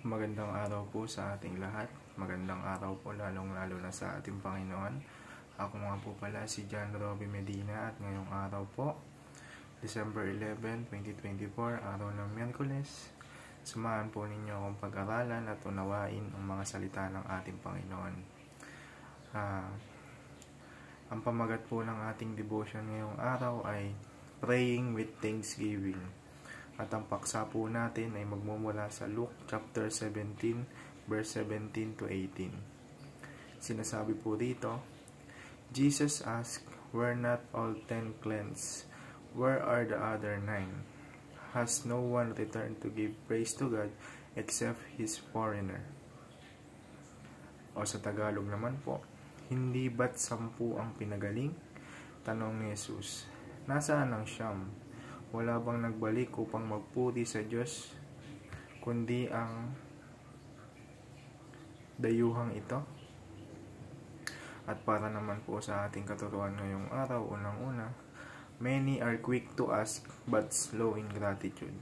Magandang araw po sa ating lahat. Magandang araw po lalong-lalo na sa ating Panginoon. Ako nga po pala si John Robby Medina at ngayong araw po, December 11, 2024, araw ng Miyerkules. Samahan po ninyo akong pag-aralan at unawain ang mga salita ng ating Panginoon. Ang pamagat po ng ating devotion ngayong araw ay Praying with Thanksgiving. At ang paksa po natin ay magmumula sa Luke chapter 17, verse 17 to 18. Sinasabi po dito, Jesus asked, "Were not all 10 cleansed? Where are the other 9? Has no one returned to give praise to God except his foreigner?" O sa Tagalog naman po, hindi ba't 10 ang pinagaling? Tanong ni Jesus, nasaan ang 9? Wala bang nagbalik upang magpuri sa Diyos, kundi ang dayuhang ito? At para naman po sa ating katuruan ngayong araw, unang-una, many are quick to ask but slow in gratitude.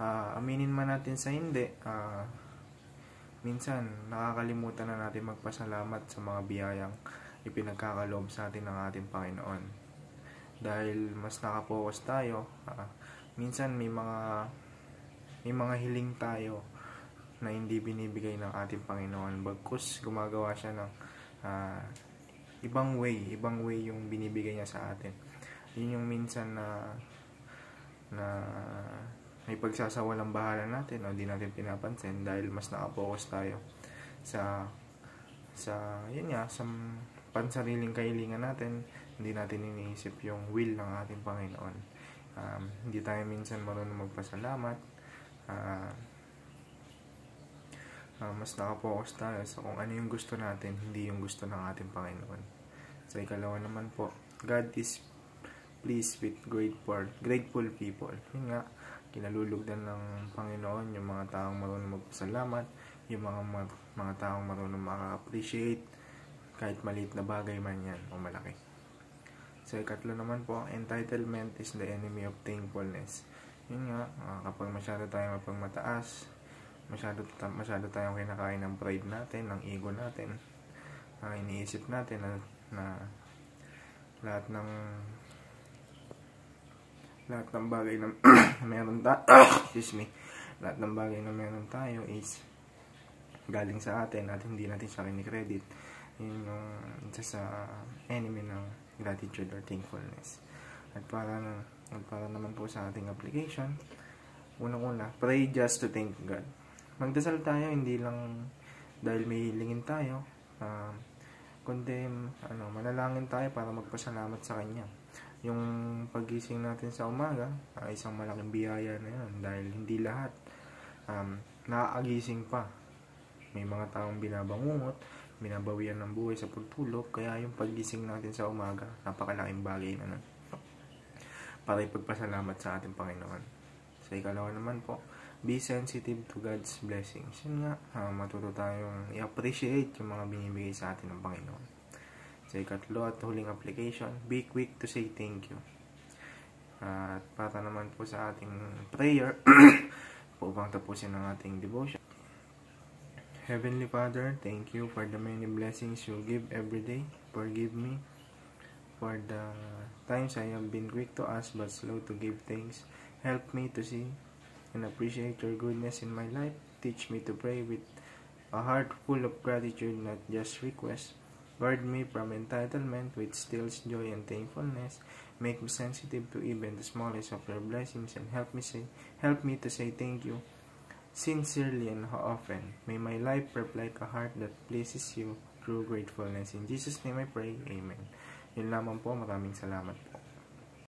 Aminin man natin sa hindi, minsan nakakalimutan na natin magpasalamat sa mga biyayang ipinagkakaloob sa atin ng ating Panginoon. Dahil mas nakapokus tayo, minsan may mga hiling tayo na hindi binibigay ng ating Panginoon, bagkus gumagawa siya ng ibang way yung binibigay niya sa atin. Yun yung minsan na may pagsasawalang bahala natin o di natin pinapansin dahil mas nakapokus tayo sa pansariling kahilingan natin. Hindi natin iniisip yung will ng ating Panginoon. Hindi tayo minsan marunong magpasalamat. Mas nakapokus tayo sa kung ano yung gusto natin, hindi yung gusto ng ating Panginoon. Sa ikalawa naman po, God is pleased with grateful people. Yun nga, kinalulugdan ng Panginoon yung mga taong marunong magpasalamat, yung mga taong marunong maka-appreciate kahit maliit na bagay man yan o malaki. Sa ikatlo naman po, entitlement is the enemy of thankfulness. Yun nga, kapag masyado tayong mapagmataas, masyado tayong kinakain ng pride natin, ng ego natin, iniisip natin na lahat ng bagay na meron lahat ng bagay na meron tayo is galing sa atin at hindi natin siya kinikredit. Yun yung isa sa enemy ng gratitude or thankfulness. At para naman po sa ating application, unang-una, pray just to thank God. Magdasal tayo hindi lang dahil may hilingin tayo, kundi manalangin tayo para magpasalamat sa Kanya. Yung pagising natin sa umaga, isang malaking biyaya na yun dahil hindi lahat nakaagising pa. May mga taong binabawian ng buhay sa pagtulog, kaya yung pagising natin sa umaga, napakalaking bagay na nun para ipagpasalamat sa ating Panginoon. Sa ikalawa naman po, be sensitive to God's blessings. Yun nga, matuto tayong i-appreciate yung mga binibigay sa atin ng Panginoon. Sa ikatlo at huling application, be quick to say thank you. At para naman po sa ating prayer, upang tapusin ang ating devotion. Heavenly Father, thank you for the many blessings you give every day. Forgive me for the times I have been quick to ask but slow to give thanks. Help me to see and appreciate your goodness in my life. Teach me to pray with a heart full of gratitude, not just requests. Guard me from entitlement with still joy and thankfulness. Make me sensitive to even the smallest of your blessings and help me to say thank you sincerely and often. May my life reflect a heart that pleases you through gratefulness. In Jesus' name I pray, Amen. Yun lamang po, maraming salamat.